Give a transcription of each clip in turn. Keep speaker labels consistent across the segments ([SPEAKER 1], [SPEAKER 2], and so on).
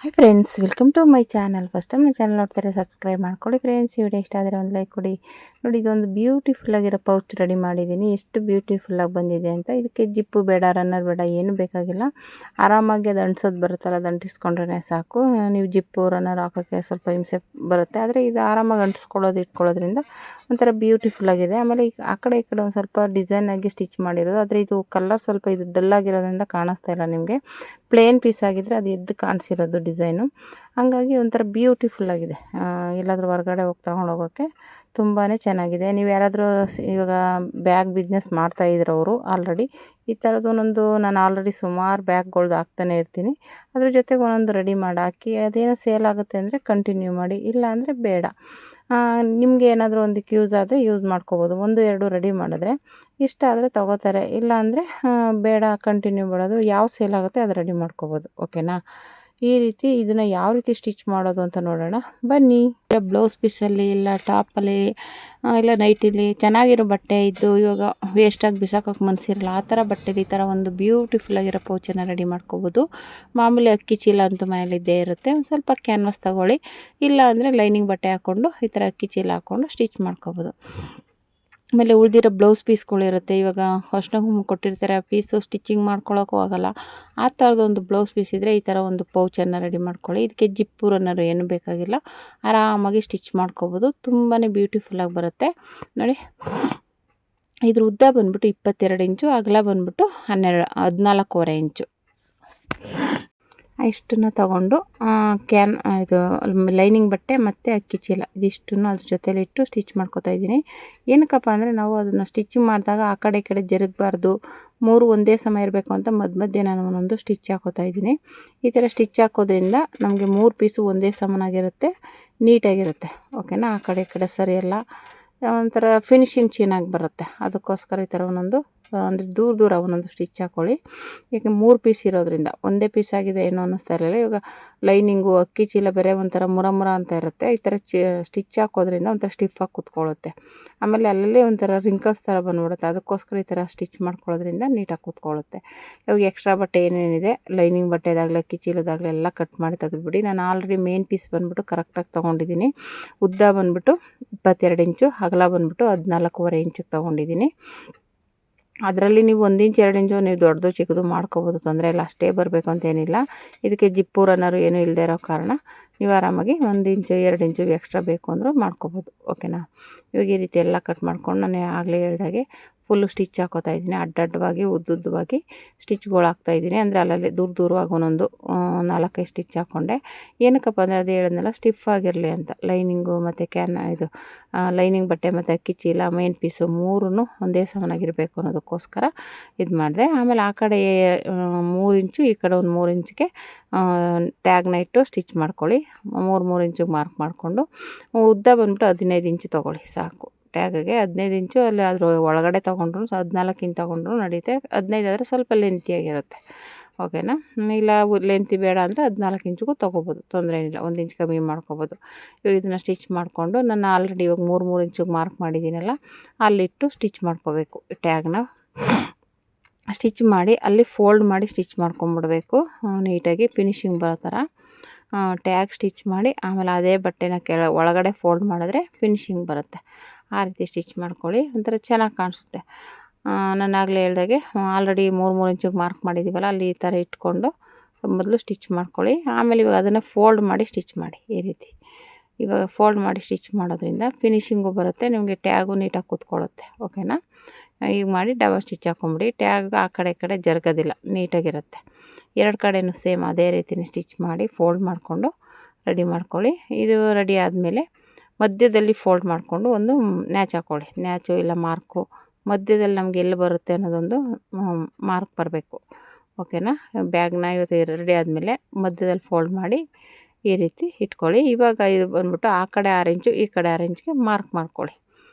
[SPEAKER 1] Hi friends, welcome to my channel. First time ನನ್ನ channel ನೋಡ್ತಾರೆ subscribe ಮಾಡ್ಕೊಳ್ಳಿ friends. ಈ ವಿಡಿಯೋ ಇಷ್ಟ ಆದರೆ ಒಂದು ಲೈಕ್ ಕೊಡಿ. ನೋಡಿ, ಇದೊಂದು ಬ್ಯೂಟಿಫುಲ್ ಆಗಿರೋ ಪೌಚ್ ರೆಡಿ ಮಾಡಿದ್ದೀನಿ. ಎಷ್ಟು ಬ್ಯೂಟಿಫುಲ್ಲಾಗಿ ಬಂದಿದೆ ಅಂತ. ಇದಕ್ಕೆ ಜಿಪ್ಪು ಬೇಡ, ರನ್ನರ್ ಬೇಡ, ಏನೂ ಬೇಕಾಗಿಲ್ಲ. ಆರಾಮಾಗಿ ಅದು ಅಂಟಿಸೋದು ಬರುತ್ತಲ್ಲ, ಅದು ಅಂಟಿಸ್ಕೊಂಡ್ರೆ ಸಾಕು. ನೀವು ಜಿಪ್ಪು ರನ್ನರ್ ಹಾಕೋಕ್ಕೆ ಸ್ವಲ್ಪ ಹಿಂಸೆ ಬರುತ್ತೆ, ಆದರೆ ಇದು ಆರಾಮಾಗಿ ಇಟ್ಕೊಳ್ಳೋದ್ರಿಂದ ಒಂಥರ ಬ್ಯೂಟಿಫುಲ್ ಆಗಿದೆ. ಆಮೇಲೆ ಈ ಕಡೆ ಈ ಕಡೆ ಒಂದು ಸ್ವಲ್ಪ ಡಿಸೈನ್ ಆಗಿ ಸ್ಟಿಚ್ ಮಾಡಿರೋದು, ಆದರೆ ಇದು ಕಲರ್ ಸ್ವಲ್ಪ ಇದು ಡಲ್ ಆಗಿರೋದ್ರಿಂದ ಕಾಣಿಸ್ತಾ ಇಲ್ಲ ನಿಮಗೆ. ಪ್ಲೇನ್ ಪೀಸ್ ಆಗಿದ್ದರೆ ಅದು ಎದ್ದು ಕಾಣಿಸಿರೋದು ಡಿಸೈನು. ಹಂಗಾಗಿ ಒಂಥರ ಬ್ಯೂಟಿಫುಲ್ ಆಗಿದೆ. ಎಲ್ಲಾದರೂ ಹೊರಗಡೆ ತೊಗೊಂಡು ಹೋಗೋಕ್ಕೆ ತುಂಬಾ ಚೆನ್ನಾಗಿದೆ. ನೀವು ಯಾರಾದರೂ ಇವಾಗ ಬ್ಯಾಗ್ ಬಿಸ್ನೆಸ್ ಮಾಡ್ತಾಯಿದ್ರವರು ಆಲ್ರೆಡಿ ಈ ಥರದ್ದು ಒಂದೊಂದು ನಾನು ಆಲ್ರೆಡಿ ಸುಮಾರು ಬ್ಯಾಗ್ಗಳ್ದು ಹಾಕ್ತಾನೆ ಇರ್ತೀನಿ. ಅದ್ರ ಜೊತೆಗೆ ಒಂದೊಂದು ರೆಡಿ ಮಾಡಿ ಹಾಕಿ, ಅದೇನೋ ಸೇಲ್ ಆಗುತ್ತೆ ಅಂದರೆ ಕಂಟಿನ್ಯೂ ಮಾಡಿ, ಇಲ್ಲ ಅಂದರೆ ಬೇಡ. ನಿಮಗೆ ಏನಾದರೂ ಒಂದಕ್ಕೆ ಯೂಸ್ ಆದರೆ ಯೂಸ್ ಮಾಡ್ಕೋಬೋದು. 1-2 ರೆಡಿ ಮಾಡಿದ್ರೆ ಇಷ್ಟ ಆದರೆ ತೊಗೋತಾರೆ, ಇಲ್ಲ ಅಂದರೆ ಬೇಡ ಕಂಟಿನ್ಯೂ ಮಾಡೋದು. ಯಾವ ಸೇಲ್ ಆಗುತ್ತೆ ಅದು ರೆಡಿ ಮಾಡ್ಕೋಬೋದು. ಓಕೆನಾ? ಈ ರೀತಿ ಇದನ್ನು ಯಾವ ರೀತಿ ಸ್ಟಿಚ್ ಮಾಡೋದು ಅಂತ ನೋಡೋಣ ಬನ್ನಿ. ಬ್ಲೌಸ್ ಪೀಸಲ್ಲಿ ಇಲ್ಲ ಟಾಪಲ್ಲಿ ಇಲ್ಲ ನೈಟಿಲಿ ಚೆನ್ನಾಗಿರೋ ಬಟ್ಟೆ ಇದ್ದು ಇವಾಗ ವೇಸ್ಟಾಗಿ ಬಿಸಾಕೋಕ್ಕೆ ಮನಸ್ಸಿರಲ್ಲ, ಆ ಥರ ಬಟ್ಟೆಲಿ ಈ ಥರ ಒಂದು ಬ್ಯೂಟಿಫುಲ್ ಆಗಿರೋ ಪೌಚನ್ನು ರೆಡಿ ಮಾಡ್ಕೋಬೋದು. ಮಾಮೂಲಿ ಅಕ್ಕಿ ಚೀಲ ಅಂತೂ ಮನೇಲಿ ಇದ್ದೇ ಇರುತ್ತೆ. ಒಂದು ಸ್ವಲ್ಪ ಕ್ಯಾನ್ವಾಸ್ ತೊಗೊಳ್ಳಿ, ಇಲ್ಲ ಅಂದರೆ ಲೈನಿಂಗ್ ಬಟ್ಟೆ ಹಾಕ್ಕೊಂಡು ಈ ಥರ ಅಕ್ಕಿ ಚೀಲ ಹಾಕ್ಕೊಂಡು ಸ್ಟಿಚ್ ಮಾಡ್ಕೋಬೋದು. ಆಮೇಲೆ ಉಳಿದಿರೋ ಬ್ಲೌಸ್ ಪೀಸ್ಗಳಿರುತ್ತೆ, ಇವಾಗ ಫಸ್ಟ್ನಾಗ ಕೊಟ್ಟಿರ್ತಾರೆ ಆ ಪೀಸು ಸ್ಟಿಚಿಂಗ್ ಮಾಡ್ಕೊಳ್ಳೋಕ್ಕೂ ಆಗೋಲ್ಲ. ಆ ಥರದೊಂದು ಬ್ಲೌಸ್ ಪೀಸ್ ಇದ್ದರೆ ಈ ಥರ ಒಂದು ಪೌಚನ್ನು ರೆಡಿ ಮಾಡ್ಕೊಳ್ಳಿ. ಇದಕ್ಕೆ ಜಿಪ್ಪು ರನ್ನರು ಏನು ಬೇಕಾಗಿಲ್ಲ, ಆರಾಮಾಗಿ ಸ್ಟಿಚ್ ಮಾಡ್ಕೋಬೋದು. ತುಂಬಾ ಬ್ಯೂಟಿಫುಲ್ಲಾಗಿ ಬರುತ್ತೆ ನೋಡಿ. ಇದ್ರ ಉದ್ದ ಬಂದ್ಬಿಟ್ಟು 22 ಇಂಚು, ಅಗಲ ಬಂದ್ಬಿಟ್ಟು 14.25 ಇಂಚು. ಇಷ್ಟನ್ನು ತಗೊಂಡು ಇದು ಲೈನಿಂಗ್ ಬಟ್ಟೆ ಮತ್ತು ಅಕ್ಕಿ ಚೀಲ ಇದಿಷ್ಟನ್ನು ಅದ್ರ ಜೊತೆಲಿ ಇಟ್ಟು ಸ್ಟಿಚ್ ಮಾಡ್ಕೊತಾ ಇದ್ದೀನಿ. ಏನಕ್ಕಪ್ಪ ಅಂದರೆ ನಾವು ಅದನ್ನು ಸ್ಟಿಚಿಂಗ್ ಮಾಡಿದಾಗ ಆ ಕಡೆ ಈ ಕಡೆ ಜರುಗಬಾರ್ದು, 3 ಒಂದೇ ಸಮ ಇರಬೇಕು ಅಂತ ಮಧ್ಯೆ ನಾನು ಒಂದೊಂದು ಸ್ಟಿಚ್ ಹಾಕೋತಾ ಇದ್ದೀನಿ. ಈ ಥರ ಸ್ಟಿಚ್ ಹಾಕೋದ್ರಿಂದ ನಮಗೆ 3 ಪೀಸು ಒಂದೇ ಸಮನಾಗಿರುತ್ತೆ, ನೀಟಾಗಿರುತ್ತೆ. ಓಕೆನಾ? ಆ ಕಡೆ ಈ ಕಡೆ ಸರಿಯಲ್ಲ, ಒಂಥರ ಫಿನಿಶಿಂಗ್ ಚೆನ್ನಾಗಿ ಬರುತ್ತೆ. ಅದಕ್ಕೋಸ್ಕರ ಈ ಥರ ಒಂದೊಂದು ಅಂದರೆ ದೂರ ಒಂದೊಂದು ಸ್ಟಿಚ್ ಹಾಕ್ಕೊಳ್ಳಿ. ಈಗ 3 ಪೀಸ್ ಇರೋದ್ರಿಂದ ಒಂದೇ ಪೀಸ್ ಆಗಿದೆ ಏನೋ ಅನ್ನಿಸ್ತಾ ಇರಲಿಲ್ಲ. ಇವಾಗ ಲೈನಿಂಗು ಅಕ್ಕಿ ಚೀಲ ಬೇರೆ ಒಂಥರ ಮುರ ಅಂತ ಇರುತ್ತೆ. ಈ ಥರ ಸ್ಟಿಚ್ ಹಾಕೋದ್ರಿಂದ ಒಂಥರ ಸ್ಟಿಫಾಗಿ ಕೂತ್ಕೊಳ್ಳುತ್ತೆ. ಆಮೇಲೆ ಅಲ್ಲೇ ಒಂಥರ ರಿಂಕಲ್ಸ್ ಥರ ಬಂದ್ಬಿಡುತ್ತೆ. ಅದಕ್ಕೋಸ್ಕರ ಈ ಥರ ಸ್ಟಿಚ್ ಮಾಡ್ಕೊಳ್ಳೋದ್ರಿಂದ ನೀಟಾಗಿ ಕೂತ್ಕೊಳ್ಳುತ್ತೆ. ಇವಾಗ ಎಕ್ಸ್ಟ್ರಾ ಬಟ್ಟೆ ಏನೇನಿದೆ, ಲೈನಿಂಗ್ ಬಟ್ಟೆದಾಗಲಿ ಅಕ್ಕಿ ಚೀಲದಾಗಲಿ ಎಲ್ಲ ಕಟ್ ಮಾಡಿ ತೆಗೆದುಬಿಡಿ. ನಾನು ಆಲ್ರೆಡಿ ಮೇನ್ ಪೀಸ್ ಬಂದ್ಬಿಟ್ಟು ಕರೆಕ್ಟಾಗಿ ತೊಗೊಂಡಿದ್ದೀನಿ. ಉದ್ದ ಬಂದ್ಬಿಟ್ಟು 22 ಇಂಚು, ಅಗಲ ಬಂದ್ಬಿಟ್ಟು 14.25 ಇಂಚಿಗೆ ತೊಗೊಂಡಿದ್ದೀನಿ. ಅದರಲ್ಲಿ ನೀವು 1 ಇಂಚ್ 2 ಇಂಚು ನೀವು ದೊಡ್ಡದು ಚಿಕ್ಕದು ಮಾಡ್ಕೋಬೋದು, ತೊಂದರೆ ಇಲ್ಲ. ಅಷ್ಟೇ ಬರಬೇಕು ಅಂತೇನಿಲ್ಲ. ಇದಕ್ಕೆ ಜಿಪ್ಪು ರನ್ನರು ಏನೂ ಇಲ್ಲದೆ ಇರೋ ಕಾರಣ ನೀವು ಆರಾಮಾಗಿ 1 ಇಂಚು 2 ಇಂಚು ಎಕ್ಸ್ಟ್ರಾ ಬೇಕು ಅಂದರೂ ಮಾಡ್ಕೋಬೋದು. ಓಕೆನಾ? ಇವಾಗ ಈ ರೀತಿ ಎಲ್ಲ ಕಟ್ ಮಾಡ್ಕೊಂಡು ನಾನು ಆಗಲೇ ಹೇಳ್ದಾಗೆ ಫುಲ್ಲು ಸ್ಟಿಚ್ ಹಾಕೋತಾ ಇದ್ದೀನಿ. ಅಡ್ಡಡ್ಡವಾಗಿ ಉದ್ದುದ್ದವಾಗಿ ಸ್ಟಿಚ್ಗಳು ಹಾಕ್ತಾಯಿದ್ದೀನಿ. ಅಂದರೆ ಅಲ್ಲಲ್ಲಿ ದೂರವಾಗಿ ಒಂದೊಂದು 4-5 ಸ್ಟಿಚ್ ಹಾಕ್ಕೊಂಡೆ. ಏನಕ್ಕಪ್ಪ ಅಂದರೆ ಅದು ಹೇಳಿದ್ನಲ್ಲ, ಸ್ಟಿಫ್ ಆಗಿರಲಿ ಅಂತ. ಲೈನಿಂಗು ಮತ್ತು ಇದು ಲೈನಿಂಗ್ ಬಟ್ಟೆ ಮತ್ತು ಅಕ್ಕಿ ಚೀಲ ಮೇನ್ ಪೀಸು 3 ಒಂದೇ ಸಮನಾಗಿರಬೇಕು ಅನ್ನೋದಕ್ಕೋಸ್ಕರ ಇದು ಮಾಡಿದೆ. ಆಮೇಲೆ ಆ ಕಡೆ 3 ಇಂಚು, ಈ ಕಡೆ ಒಂದು 3 ಇಂಚಿಗೆ ಟ್ಯಾಗ್ನ ಇಟ್ಟು ಸ್ಟಿಚ್ ಮಾಡ್ಕೊಳ್ಳಿ. 3 ಇಂಚಿಗೆ ಮಾರ್ಕ್ ಮಾಡಿಕೊಂಡು ಉದ್ದ ಬಂದ್ಬಿಟ್ಟು 15 ಇಂಚು ತೊಗೊಳ್ಳಿ ಸಾಕು. ಟ್ಯಾಗಿಗೆ 15 ಇಂಚು, ಅಲ್ಲಿ ಅದ್ರ ಒಳಗಡೆ ತೊಗೊಂಡ್ರು 14 ಇಂಚ್ ತೊಗೊಂಡ್ರು ನಡೆಯುತ್ತೆ. 15 ಆದರೆ ಸ್ವಲ್ಪ ಲೆಂತಿಯಾಗಿರುತ್ತೆ. ಓಕೆನಾ? ಇಲ್ಲ ಲೆಂತಿ ಬೇಡ ಅಂದರೆ 14 ಇಂಚಿಗೂ ತೊಗೋಬೋದು, ತೊಂದರೆ ಏನಿಲ್ಲ. 1 ಇಂಚ್ ಕಮ್ಮಿ ಮಾಡ್ಕೊಬೋದು. ಇವಾಗ ಇದನ್ನು ಸ್ಟಿಚ್ ಮಾಡಿಕೊಂಡು ನಾನು ಆಲ್ರೆಡಿ ಇವಾಗ 3 ಇಂಚಿಗೆ ಮಾರ್ಕ್ ಮಾಡಿದ್ದೀನಲ್ಲ, ಅಲ್ಲಿಟ್ಟು ಸ್ಟಿಚ್ ಮಾಡ್ಕೋಬೇಕು. ಟ್ಯಾಗ್ನ ಸ್ಟಿಚ್ ಮಾಡಿ ಅಲ್ಲಿ ಫೋಲ್ಡ್ ಮಾಡಿ ಸ್ಟಿಚ್ ಮಾಡ್ಕೊಂಬಿಡ್ಬೇಕು ನೀಟಾಗಿ ಫಿನಿಶಿಂಗ್ ಬರೋ ಥರ. ಟ್ಯಾಗ್ ಸ್ಟಿಚ್ ಮಾಡಿ ಆಮೇಲೆ ಅದೇ ಬಟ್ಟೆನ ಒಳಗಡೆ ಫೋಲ್ಡ್ ಮಾಡಿದ್ರೆ ಫಿನಿಶಿಂಗ್ ಬರುತ್ತೆ. ಆ ರೀತಿ ಸ್ಟಿಚ್ ಮಾಡ್ಕೊಳ್ಳಿ, ಒಂಥರ ಚೆನ್ನಾಗಿ ಕಾಣಿಸುತ್ತೆ. ನಾನು ಆಗಲೇ ಹೇಳ್ದಾಗೆ ಆಲ್ರೆಡಿ 3 ಇಂಚಿಗೆ ಮಾರ್ಕ್ ಮಾಡಿದ್ದೀವಲ್ಲ, ಅಲ್ಲಿ ಈ ಥರ ಇಟ್ಕೊಂಡು ಮೊದಲು ಸ್ಟಿಚ್ ಮಾಡ್ಕೊಳ್ಳಿ. ಆಮೇಲೆ ಇವಾಗ ಅದನ್ನು ಫೋಲ್ಡ್ ಮಾಡಿ ಸ್ಟಿಚ್ ಮಾಡಿ. ಈ ರೀತಿ ಇವಾಗ ಫೋಲ್ಡ್ ಮಾಡಿ ಸ್ಟಿಚ್ ಮಾಡೋದ್ರಿಂದ ಫಿನಿಶಿಂಗು ಬರುತ್ತೆ, ನಿಮಗೆ ಟ್ಯಾಗು ನೀಟಾಗಿ ಕೂತ್ಕೊಳ್ಳುತ್ತೆ. ಓಕೆನಾ? ಈಗ ಮಾಡಿ ಡಬಲ್ ಸ್ಟಿಚ್ ಹಾಕ್ಕೊಂಬಿಡಿ. ಟ್ಯಾಗ್ ಆ ಕಡೆ ಈ ಕಡೆ ಜರುಗೋದಿಲ್ಲ, ನೀಟಾಗಿರುತ್ತೆ. 2 ಕಡೆಯೂ ಸೇಮ್ ಅದೇ ರೀತಿಯೇ ಸ್ಟಿಚ್ ಮಾಡಿ ಫೋಲ್ಡ್ ಮಾಡಿಕೊಂಡು ರೆಡಿ ಮಾಡ್ಕೊಳ್ಳಿ. ಇದು ರೆಡಿ ಆದಮೇಲೆ ಮಧ್ಯದಲ್ಲಿ ಫೋಲ್ಡ್ ಮಾಡಿಕೊಂಡು ಒಂದು ನ್ಯಾಚ್ ಹಾಕ್ಕೊಳ್ಳಿ. ನ್ಯಾಚು ಇಲ್ಲ ಮಾರ್ಕು ಮಧ್ಯದಲ್ಲಿ ನಮ್ಗೆ ಎಲ್ಲಿ ಬರುತ್ತೆ ಅನ್ನೋದೊಂದು ಮಾರ್ಕ್ ಬರಬೇಕು. ಓಕೆನಾ? ಬ್ಯಾಗ್ನ ಇವತ್ತು ರೆಡಿ ಆದಮೇಲೆ ಮಧ್ಯದಲ್ಲಿ ಫೋಲ್ಡ್ ಮಾಡಿ ಈ ರೀತಿ ಇಟ್ಕೊಳ್ಳಿ. ಇವಾಗ ಇದು ಬಂದ್ಬಿಟ್ಟು ಆ ಕಡೆ 6 ಇಂಚು, ಈ ಕಡೆ 6 ಇಂಚಿಗೆ ಮಾರ್ಕ್ ಮಾಡ್ಕೊಳ್ಳಿ.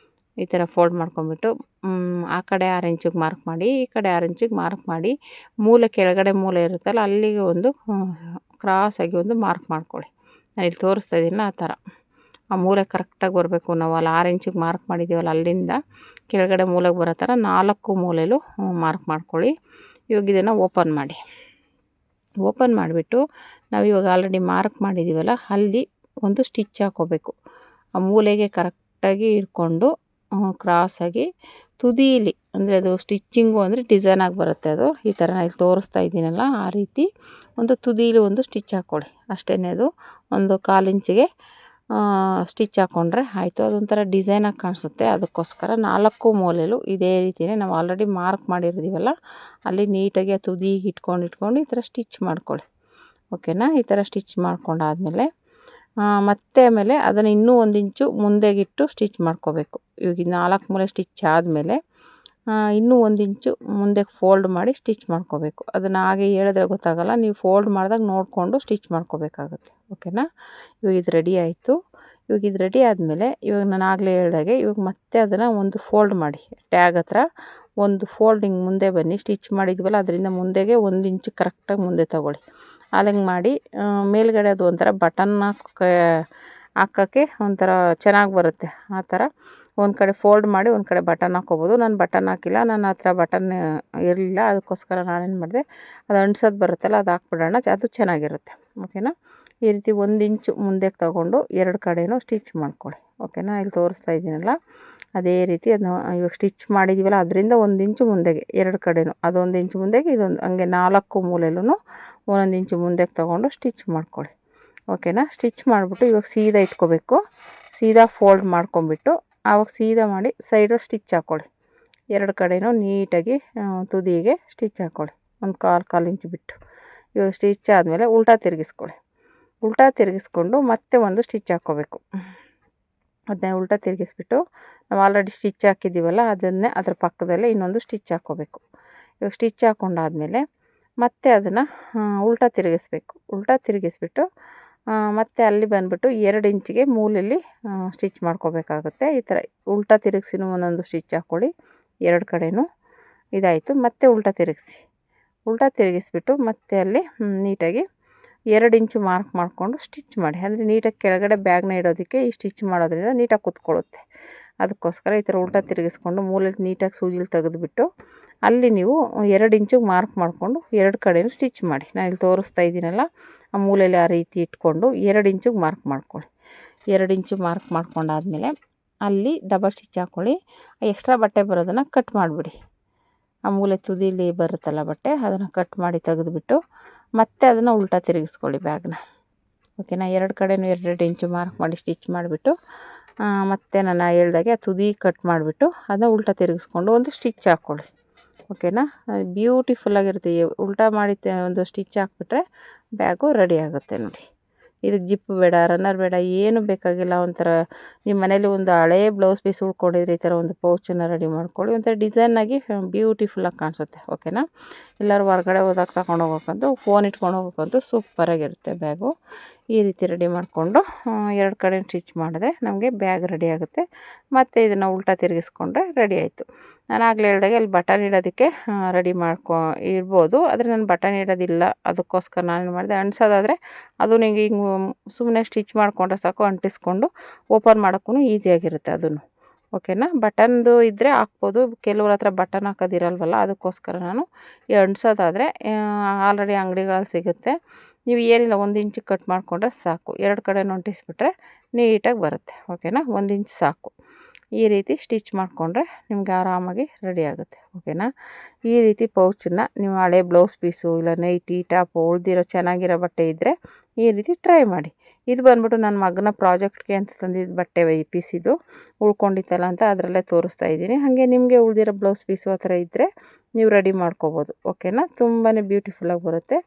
[SPEAKER 1] ಈ ಥರ ಫೋಲ್ಡ್ ಮಾಡ್ಕೊಂಬಿಟ್ಟು ಆ ಕಡೆ 6 ಇಂಚಿಗೆ ಮಾರ್ಕ್ ಮಾಡಿ, ಈ ಕಡೆ 6 ಇಂಚಿಗೆ ಮಾರ್ಕ್ ಮಾಡಿ, ಕೆಳಗಡೆ ಮೂಲೆ ಇರುತ್ತಲ್ಲ ಅಲ್ಲಿಗೆ ಒಂದು ಕ್ರಾಸಾಗಿ ಒಂದು ಮಾರ್ಕ್ ಮಾಡ್ಕೊಳ್ಳಿ. ನಾನು ಇಲ್ಲಿ ತೋರಿಸ್ತಾ ಇದ್ದೀನಲ್ಲ ಆ ಥರ ಆ ಮೂಲೆ ಕರೆಕ್ಟಾಗಿ ಬರಬೇಕು. ನಾವು ಅಲ್ಲಿ 6 ಇಂಚಿಗೆ ಮಾರ್ಕ್ ಮಾಡಿದ್ದೀವಲ್ಲ, ಅಲ್ಲಿಂದ ಕೆಳಗಡೆ ಮೂಲೆಗೆ ಬರೋ ಥರ 4 ಮೂಲೆಯಲ್ಲೂ ಮಾರ್ಕ್ ಮಾಡ್ಕೊಳ್ಳಿ. ಇವಾಗ ಇದನ್ನು ಓಪನ್ ಮಾಡಿ. ಓಪನ್ ಮಾಡಿಬಿಟ್ಟು ನಾವು ಇವಾಗ ಆಲ್ರೆಡಿ ಮಾರ್ಕ್ ಮಾಡಿದ್ದೀವಲ್ಲ ಅಲ್ಲಿ ಒಂದು ಸ್ಟಿಚ್ ಹಾಕ್ಕೋಬೇಕು. ಆ ಮೂಲೆಗೆ ಕರೆಕ್ಟಾಗಿ ಇಟ್ಕೊಂಡು ಕ್ರಾಸಾಗಿ ತುದೀಲಿ, ಅಂದರೆ ಅದು ಸ್ಟಿಚ್ಚಿಂಗು ಅಂದರೆ ಡಿಸೈನಾಗಿ ಬರುತ್ತೆ. ಅದು ಈ ಥರ ನಾನು ಇಲ್ಲಿ ತೋರಿಸ್ತಾ ಇದ್ದೀನಲ್ಲ ಆ ರೀತಿ ಒಂದು ತುದೀಲಿ ಒಂದು ಸ್ಟಿಚ್ ಹಾಕ್ಕೊಳ್ಳಿ. ಅಷ್ಟೇ, ಅದು ಒಂದು 1/4 ಇಂಚಿಗೆ ಸ್ಟಿಚ್ ಹಾಕ್ಕೊಂಡ್ರೆ ಆಯಿತು. ಅದೊಂಥರ ಡಿಸೈನಾಗಿ ಕಾಣಿಸುತ್ತೆ. ಅದಕ್ಕೋಸ್ಕರ 4 ಮೂಲೆಯಲ್ಲೂ ಇದೇ ರೀತಿಯೇ ನಾವು ಆಲ್ರೆಡಿ ಮಾರ್ಕ್ ಮಾಡಿರೋದೀವಲ್ಲ ಅಲ್ಲಿ ನೀಟಾಗಿ ಆ ತುದಿಗೆ ಇಟ್ಕೊಂಡು ಈ ಥರ ಸ್ಟಿಚ್ ಮಾಡ್ಕೊಳ್ಳಿ. ಓಕೆನಾ? ಈ ಥರ ಸ್ಟಿಚ್ ಮಾಡ್ಕೊಂಡಾದಮೇಲೆ ಮತ್ತೆ ಆಮೇಲೆ ಅದನ್ನು ಇನ್ನೂ 1 ಇಂಚು ಮುಂದೆಗಿಟ್ಟು ಸ್ಟಿಚ್ ಮಾಡ್ಕೋಬೇಕು. ಇವಾಗ 4 ಮೂಲೆ ಸ್ಟಿಚ್ ಆದಮೇಲೆ ಇನ್ನೂ 1 ಇಂಚು ಮುಂದಕ್ಕೆ ಫೋಲ್ಡ್ ಮಾಡಿ ಸ್ಟಿಚ್ ಮಾಡ್ಕೋಬೇಕು. ಅದನ್ನು ಹಾಗೆ ಹೇಳಿದ್ರೆ ಗೊತ್ತಾಗಲ್ಲ, ನೀವು ಫೋಲ್ಡ್ ಮಾಡಿದಾಗ ನೋಡಿಕೊಂಡು ಸ್ಟಿಚ್ ಮಾಡ್ಕೋಬೇಕಾಗುತ್ತೆ. ಓಕೆನಾ? ಇವಾಗ ಇದು ರೆಡಿ ಆಯಿತು. ಇವಾಗ ಇದು ರೆಡಿ ಆದಮೇಲೆ ಇವಾಗ ನಾನು ಆಗಲೇ ಹೇಳ್ದಾಗೆ ಇವಾಗ ಮತ್ತೆ ಅದನ್ನು ಒಂದು ಫೋಲ್ಡ್ ಮಾಡಿ, ಟ್ಯಾಗ್ ಹತ್ರ ಒಂದು ಫೋಲ್ಡಿಂಗ್ ಮುಂದೆ ಬನ್ನಿ. ಸ್ಟಿಚ್ ಮಾಡಿದ್ವಲ್ಲ ಅದರಿಂದ ಮುಂದೆಗೆ 1 ಇಂಚು ಕರೆಕ್ಟಾಗಿ ಮುಂದೆ ತಗೊಳ್ಳಿ. ಅಲ್ಲಂಗೆ ಮಾಡಿ ಮೇಲ್ಗಡೆ ಅದು ಒಂಥರ ಬಟನ್ ಹಾಕೋಕ್ಕೆ ಒಂಥರ ಚೆನ್ನಾಗಿ ಬರುತ್ತೆ. ಆ ಥರ ಒಂದು ಕಡೆ ಫೋಲ್ಡ್ ಮಾಡಿ ಒಂದು ಕಡೆ ಬಟನ್ ಹಾಕ್ಕೋಬೋದು. ನಾನು ಬಟನ್ ಹಾಕಿಲ್ಲ, ನನ್ನ ಹತ್ರ ಬಟನ್ ಇರಲಿಲ್ಲ. ಅದಕ್ಕೋಸ್ಕರ ನಾನೇನು ಮಾಡಿದೆ, ಅದು ಅಂಟ್ಸೋದು ಬರುತ್ತಲ್ಲ ಅದು ಹಾಕ್ಬಿಡೋಣ, ಅದು ಚೆನ್ನಾಗಿರುತ್ತೆ. ಓಕೆನಾ? ಈ ರೀತಿ 1 ಇಂಚು ಮುಂದಕ್ಕೆ ತಗೊಂಡು 2 ಕಡೆಯೂ ಸ್ಟಿಚ್ ಮಾಡ್ಕೊಳ್ಳಿ. ಓಕೆನಾ? ಇಲ್ಲಿ ತೋರಿಸ್ತಾ ಇದ್ದೀನಲ್ಲ ಅದೇ ರೀತಿ ಅದನ್ನ ಇವಾಗ ಸ್ಟಿಚ್ ಮಾಡಿದ್ದೀವಲ್ಲ ಅದರಿಂದ 1 ಇಂಚು ಮುಂದೆಗೆ 2 ಕಡೆಯೂ, ಅದು 1 ಇಂಚು ಮುಂದೆಗೆ ಇದೊಂದು ಹಂಗೆ 4 ಮೂಲೆಯಲ್ಲೂ 1 ಇಂಚು ಮುಂದಕ್ಕೆ ತೊಗೊಂಡು ಸ್ಟಿಚ್ ಮಾಡ್ಕೊಳ್ಳಿ. ಓಕೆನಾ? ಸ್ಟಿಚ್ ಮಾಡಿಬಿಟ್ಟು ಇವಾಗ ಸೀದಾ ಇಟ್ಕೋಬೇಕು. ಸೀದಾ ಫೋಲ್ಡ್ ಮಾಡ್ಕೊಂಬಿಟ್ಟು ಆವಾಗ ಸೀದಾ ಮಾಡಿ ಸೈಡಲ್ಲಿ ಸ್ಟಿಚ್ ಹಾಕ್ಕೊಳ್ಳಿ. 2 ಕಡೆಯೂ ನೀಟಾಗಿ ತುದಿಗೆ ಸ್ಟಿಚ್ ಹಾಕ್ಕೊಳ್ಳಿ, ಒಂದು 1/4 ಇಂಚು ಬಿಟ್ಟು. ಇವಾಗ ಸ್ಟಿಚ್ ಆದಮೇಲೆ ಉಲ್ಟಾ ತಿರುಗಿಸ್ಕೊಳ್ಳಿ. ಉಲ್ಟಾ ತಿರುಗಿಸ್ಕೊಂಡು ಮತ್ತೆ ಒಂದು ಸ್ಟಿಚ್ ಹಾಕ್ಕೋಬೇಕು. ಅದನ್ನ ಉಲ್ಟಾ ತಿರುಗಿಸ್ಬಿಟ್ಟು ನಾವು ಆಲ್ರೆಡಿ ಸ್ಟಿಚ್ ಹಾಕಿದ್ದೀವಲ್ಲ ಅದನ್ನೇ ಅದರ ಪಕ್ಕದಲ್ಲೇ ಇನ್ನೊಂದು ಸ್ಟಿಚ್ ಹಾಕ್ಕೋಬೇಕು. ಇವಾಗ ಸ್ಟಿಚ್ ಹಾಕ್ಕೊಂಡಾದ್ಮೇಲೆ ಮತ್ತೆ ಅದನ್ನು ಉಲ್ಟಾ ತಿರುಗಿಸ್ಬೇಕು. ಉಲ್ಟಾ ತಿರುಗಿಸ್ಬಿಟ್ಟು ಮತ್ತೆ ಅಲ್ಲಿ ಬಂದುಬಿಟ್ಟು 2 ಇಂಚಿಗೆ ಮೂಲೆಯಲ್ಲಿ ಸ್ಟಿಚ್ ಮಾಡ್ಕೋಬೇಕಾಗುತ್ತೆ. ಈ ಥರ ಉಲ್ಟಾ ತಿರುಗಿಸಿನೂ ಒಂದೊಂದು ಸ್ಟಿಚ್ ಹಾಕ್ಕೊಳ್ಳಿ. 2 ಕಡೆಯೂ ಇದಾಯಿತು. ಮತ್ತೆ ಉಲ್ಟಾ ತಿರುಗಿಸಿ. ಉಲ್ಟಾ ತಿರುಗಿಸ್ಬಿಟ್ಟು ಮತ್ತೆ ಅಲ್ಲಿ ನೀಟಾಗಿ 2 ಇಂಚು ಮಾರ್ಕ್ ಮಾಡಿಕೊಂಡು ಸ್ಟಿಚ್ ಮಾಡಿ. ಅಂದರೆ ನೀಟಾಗಿ ಕೆಳಗಡೆ ಬ್ಯಾಗ್ನ ಇಡೋದಕ್ಕೆ ಈ ಸ್ಟಿಚ್ ಮಾಡೋದ್ರಿಂದ ನೀಟಾಗಿ ಕೂತ್ಕೊಳ್ಳುತ್ತೆ. ಅದಕ್ಕೋಸ್ಕರ ಈ ಥರ ಉಲ್ಟಾ ತಿರುಗಿಸ್ಕೊಂಡು ಮೂಲೆಯಲ್ಲಿ ನೀಟಾಗಿ ಸೂಜಿಲಿ ತೆಗೆದುಬಿಟ್ಟು ಅಲ್ಲಿ ನೀವು 2 ಇಂಚಿಗೆ ಮಾರ್ಕ್ ಮಾಡಿಕೊಂಡು 2 ಕಡೆಯೂ ಸ್ಟಿಚ್ ಮಾಡಿ. ನಾನು ಇಲ್ಲಿ ತೋರಿಸ್ತಾ ಇದ್ದೀನಲ್ಲ ಆ ಮೂಲೆಯಲ್ಲಿ ಆ ರೀತಿ ಇಟ್ಕೊಂಡು 2 ಇಂಚಿಗೆ ಮಾರ್ಕ್ ಮಾಡ್ಕೊಳ್ಳಿ. 2 ಇಂಚು ಮಾರ್ಕ್ ಮಾಡ್ಕೊಂಡಾದ್ಮೇಲೆ ಅಲ್ಲಿ ಡಬಲ್ ಸ್ಟಿಚ್ ಹಾಕ್ಕೊಳ್ಳಿ. ಎಕ್ಸ್ಟ್ರಾ ಬಟ್ಟೆ ಬರೋದನ್ನು ಕಟ್ ಮಾಡಿಬಿಡಿ. ಆ ಮೂಲೆ ತುದಿಲಿ ಬರುತ್ತಲ್ಲ ಬಟ್ಟೆ ಅದನ್ನು ಕಟ್ ಮಾಡಿ ತೆಗೆದುಬಿಟ್ಟು ಮತ್ತೆ ಅದನ್ನು ಉಲ್ಟಾ ತಿರುಗಿಸ್ಕೊಳ್ಳಿ ಬ್ಯಾಗ್ನ. ಓಕೆನಾ? 2 ಕಡೆಯೂ 2 ಇಂಚು ಮಾರ್ಕ್ ಮಾಡಿ ಸ್ಟಿಚ್ ಮಾಡಿಬಿಟ್ಟು ಮತ್ತೆ ನಾನು ಹೇಳ್ದಾಗೆ ಆ ತುದಿ ಕಟ್ ಮಾಡಿಬಿಟ್ಟು ಅದನ್ನ ಉಲ್ಟಾ ತಿರುಗಿಸ್ಕೊಂಡು ಒಂದು ಸ್ಟಿಚ್ ಹಾಕ್ಕೊಳ್ಳಿ. ಓಕೆನಾ? ಬ್ಯೂಟಿಫುಲ್ಲಾಗಿರುತ್ತೆ. ಉಲ್ಟಾ ಮಾಡಿ ಒಂದು ಸ್ಟಿಚ್ ಹಾಕ್ಬಿಟ್ರೆ ಬ್ಯಾಗು ರೆಡಿ ಆಗುತ್ತೆ ನೋಡಿ. ಇದಕ್ಕೆ ಜಿಪ್ಪು ಬೇಡ, ರನ್ನರ್ ಬೇಡ, ಏನು ಬೇಕಾಗಿಲ್ಲ. ಒಂಥರ ನಿಮ್ಮ ಮನೇಲಿ ಒಂದು ಹಳೇ ಬ್ಲೌಸ್ ಪೀಸ್ ಉಳ್ಕೊಂಡಿದ್ರೆ ಈ ಥರ ಒಂದು ಪೌಚನ್ನು ರೆಡಿ ಮಾಡ್ಕೊಳ್ಳಿ. ಒಂಥರ ಡಿಸೈನಾಗಿ ಬ್ಯೂಟಿಫುಲ್ಲಾಗಿ ಕಾಣಿಸುತ್ತೆ. ಓಕೆನಾ? ಎಲ್ಲರೂ ಹೊರಗಡೆ ಹೋದಾಗ ತಗೊಂಡು ಹೋಗ್ಬೇಕಂತೂ ಫೋನ್ ಇಟ್ಕೊಂಡು ಹೋಗ್ಬೇಕಂತೂ ಸೂಪರಾಗಿರುತ್ತೆ ಬ್ಯಾಗು. ಈ ರೀತಿ ರೆಡಿ ಮಾಡಿಕೊಂಡು 2 ಕಡೆ ಸ್ಟಿಚ್ ಮಾಡಿದ್ರೆ ನಮಗೆ ಬ್ಯಾಗ್ ರೆಡಿ ಆಗುತ್ತೆ. ಮತ್ತು ಇದನ್ನು ಉಲ್ಟಾ ತಿರುಗಿಸ್ಕೊಂಡ್ರೆ ರೆಡಿ ಆಯಿತು. ನಾನು ಆಗಲೇ ಹೇಳಿದಾಗೆ ಅಲ್ಲಿ ಬಟನ್ ಇಡೋದಕ್ಕೆ ರೆಡಿ ಇಡ್ಬೋದು, ಆದರೆ ನಾನು ಬಟನ್ ಇಡೋದಿಲ್ಲ. ಅದಕ್ಕೋಸ್ಕರ ನಾನೇನು ಮಾಡಿದೆ, ಅಂಟಿಸೋದಾದರೆ ಅದು ನಿಮಗೆ ಹಿಂಗೆ ಸುಮ್ಮನೆ ಸ್ಟಿಚ್ ಮಾಡಿಕೊಂಡ್ರೆ ಸಾಕು, ಅಂಟಿಸ್ಕೊಂಡು ಓಪನ್ ಮಾಡೋಕ್ಕೂ ಈಸಿಯಾಗಿರುತ್ತೆ ಅದನ್ನು. ಓಕೆನಾ? ಬಟನ್ದು ಇದ್ದರೆ ಹಾಕ್ಬೋದು, ಕೆಲವ್ರ ಹತ್ರ ಬಟನ್ ಹಾಕೋದಿರಲ್ವಲ್ಲ, ಅದಕ್ಕೋಸ್ಕರ ನಾನು ಅಂಟಿಸೋದಾದರೆ ಆಲ್ರೆಡಿ ಅಂಗಡಿಗಳಲ್ಲಿ ಸಿಗುತ್ತೆ. ನೀವು ಏನಿಲ್ಲ 1 ಇಂಚು ಕಟ್ ಮಾಡಿಕೊಂಡ್ರೆ ಸಾಕು. 2 ಕಡೆನೂ ಅಂಟಿಸ್ಬಿಟ್ರೆ ನೀಟಾಗಿ ಬರುತ್ತೆ. ಓಕೆನಾ? 1 ಇಂಚ್ ಸಾಕು. ಈ ರೀತಿ ಸ್ಟಿಚ್ ಮಾಡಿಕೊಂಡ್ರೆ ನಿಮ್ಗೆ ಆರಾಮಾಗಿ ರೆಡಿ ಆಗುತ್ತೆ. ಓಕೆನಾ? ಈ ರೀತಿ ಪೌಚನ್ನು ನೀವು ಹಳೆ ಬ್ಲೌಸ್ ಪೀಸು ಇಲ್ಲ ನೈಟಿ ಟಾಪು ಉಳ್ದಿರೋ ಚೆನ್ನಾಗಿರೋ ಬಟ್ಟೆ ಇದ್ದರೆ ಈ ರೀತಿ ಟ್ರೈ ಮಾಡಿ. ಇದು ಬಂದ್ಬಿಟ್ಟು ನನ್ನ ಮಗನ ಪ್ರಾಜೆಕ್ಟ್ಗೆ ಅಂತ ತಂದಿದ್ದು ಬಟ್ಟೆ ಪೀಸ್, ಇದು ಉಳ್ಕೊಂಡಿತ್ತಲ್ಲ ಅಂತ ಅದರಲ್ಲೇ ತೋರಿಸ್ತಾ ಇದ್ದೀನಿ. ಹಾಗೆ ನಿಮಗೆ ಉಳ್ದಿರೋ ಬ್ಲೌಸ್ ಪೀಸು ಆ ಥರ ಇದ್ದರೆ ನೀವು ರೆಡಿ ಮಾಡ್ಕೋಬೋದು. ಓಕೆನಾ? ತುಂಬಾ ಬ್ಯೂಟಿಫುಲ್ಲಾಗಿ ಬರುತ್ತೆ.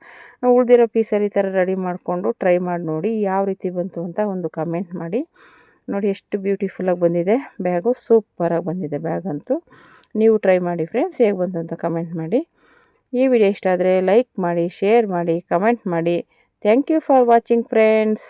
[SPEAKER 1] ಉಳ್ದಿರೋ ಪೀಸಲ್ಲಿ ಈ ಥರ ರೆಡಿ ಮಾಡಿಕೊಂಡು ಟ್ರೈ ಮಾಡಿ ನೋಡಿ ಯಾವ ರೀತಿ ಬಂತು ಅಂತ ಒಂದು ಕಮೆಂಟ್ ಮಾಡಿ. ನೋಡಿ ಎಷ್ಟು ಬ್ಯೂಟಿಫುಲ್ಲಾಗಿ ಬಂದಿದೆ ಬ್ಯಾಗು, ಸೂಪರಾಗಿ ಬಂದಿದೆ ಬ್ಯಾಗಂತೂ. ನೀವು ಟ್ರೈ ಮಾಡಿ ಫ್ರೆಂಡ್ಸ್, ಹೇಗೆ ಬಂತು ಅಂತ ಕಮೆಂಟ್ ಮಾಡಿ. ಈ ವಿಡಿಯೋ ಇಷ್ಟ ಆದರೆ ಲೈಕ್ ಮಾಡಿ, ಶೇರ್ ಮಾಡಿ, ಕಮೆಂಟ್ ಮಾಡಿ. Thank you for watching friends.